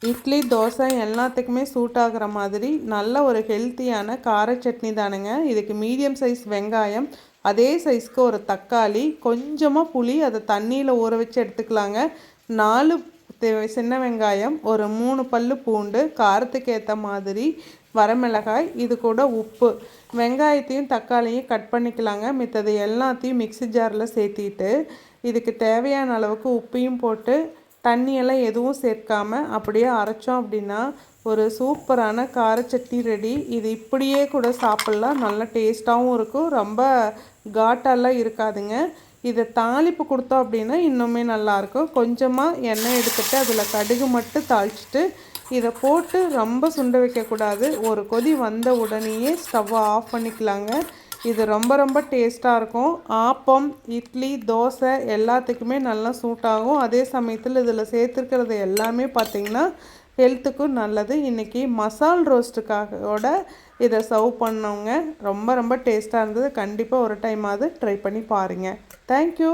இட்லி, தோசை எல்லாத்துக்குமே சூட் ஆகுற மாதிரி நல்ல ஒரு ஹெல்த்தியான கார சட்னி தானுங்க. இதுக்கு மீடியம் சைஸ் வெங்காயம், அதே சைஸ்க்கு ஒரு தக்காளி, கொஞ்சமாக புளி, அதை தண்ணியில் ஊற வச்சு எடுத்துக்கலாங்க. 4 சின்ன வெங்காயம், ஒரு 3 பல்லு பூண்டு, காரத்துக்கு ஏற்ற மாதிரி வரமிளகாய், இது கூட உப்பு. வெங்காயத்தையும் தக்காளியும் கட் பண்ணிக்கலாங்க. மித்தது எல்லாத்தையும் மிக்ஸி ஜாரில் சேர்த்திட்டு இதுக்கு தேவையான அளவுக்கு உப்பையும் போட்டு தண்ணியெல்லாம் எதுவும் சேர்க்காம அப்படியே அரைச்சோம் அப்படின்னா ஒரு சூப்பரான கார சட்னி ரெடி. இது இப்படியே கூட சாப்பிட்லாம், நல்ல டேஸ்ட்டாகவும் இருக்கும், ரொம்ப காட்டெல்லாம் இருக்காதுங்க. இதை தாளிப்பு கொடுத்தோம் அப்படின்னா இன்னுமே நல்லாயிருக்கும். கொஞ்சமாக எண்ணெய் எடுத்துகிட்டு அதில் கடுகு மட்டும் தாளிச்சிட்டு இதை போட்டு ரொம்ப சுண்ட வைக்கக்கூடாது. ஒரு கொதி வந்த உடனேயே ஸ்டவ்வை ஆஃப் பண்ணிக்கலாங்க. இது ரொம்ப ரொம்ப டேஸ்ட்டாக இருக்கும். ஆப்பம், இட்லி, தோசை எல்லாத்துக்குமே நல்லா சூட் ஆகும். அதே சமயத்தில் இதில் சேர்த்துருக்கிறது எல்லாமே பார்த்திங்கன்னா ஹெல்த்துக்கும் நல்லது. இன்றைக்கி மசால் ரோஸ்ட்டுக்காக இதை சர்வ் பண்ணவங்க ரொம்ப ரொம்ப டேஸ்ட்டாக இருந்தது. கண்டிப்பாக ஒரு டைமாவது ட்ரை பண்ணி பாருங்கள். தேங்க்யூ.